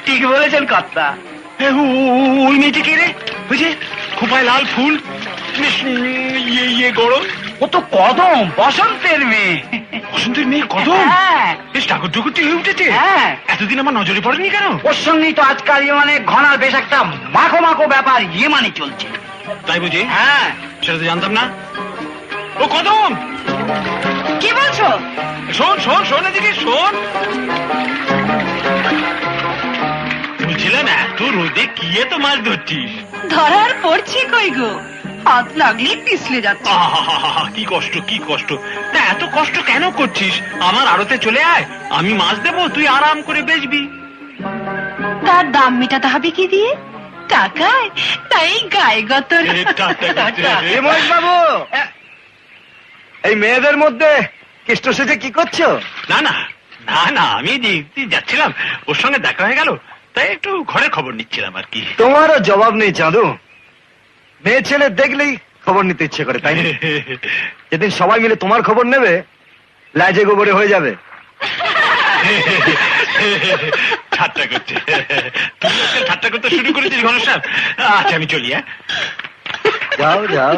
ঠিক বলেছেন কর্তা। ওই মেয়েটি কে রে? ওই যে খোপায় লাল ফুল, বেশ ইয়ে গরম। ও তো কদম, বসন্তের মেয়ে। বসন্তের মেয়ে কদম? হ্যাঁ বেশ টাকর টুকুরটি হয়ে উঠেছে। হ্যাঁ, এতদিন আমার নজরে পড়েনি কেন? ওর সঙ্গেই তো আজকাল মানে ঘনার বেশ একটা মাখো মাখো ব্যাপার মানে চলছে। তাই বুঝি? হ্যাঁ। সেটা তো জানতাম না। ও কদম, কি বলছো? শোন শোন শোন, এদিকে শোন। বুঝলাম এত রোদে কি এত মাছ ধরছিস? ধরার পড়ছি কই গো, হাত লাগলে পিছলে যাচ্ছে। আহা, কি কষ্ট কি কষ্ট। তা এত কষ্ট কেন করছিস? আমার আড়তে চলে আয়, আমি মাছ দেবো, তুই আরাম করে বেচবি। তার দাম মেটাতে হবে কি দিয়ে? টাকায়? তাই গায়ে গতর। বাবু, এই মেয়েদের মধ্যে কৃষ্ণ সেজে কি করছো? না না না না, আমি যাচ্ছিলাম, ওর সঙ্গে দেখা হয়ে গেল, তাই একটু ঘরে খবর নিচ্ছিলাম আর কি। তোমারও জবাব নেই চাঁদু, মেয়ে ছেলে দেখলেই খবর নিতে ইচ্ছে করে, তাই না? যেদিন সবাই মিলে তোমার খবর নেবে, লাজে গোবরে হয়ে যাবে। ঠাট্টা করছে, তুই আজকাল ঠাট্টা করতে শুরু করেছিস ঘনশ্যাম। আচ্ছা আমি চলি। হ্যাঁ, যাও যাও।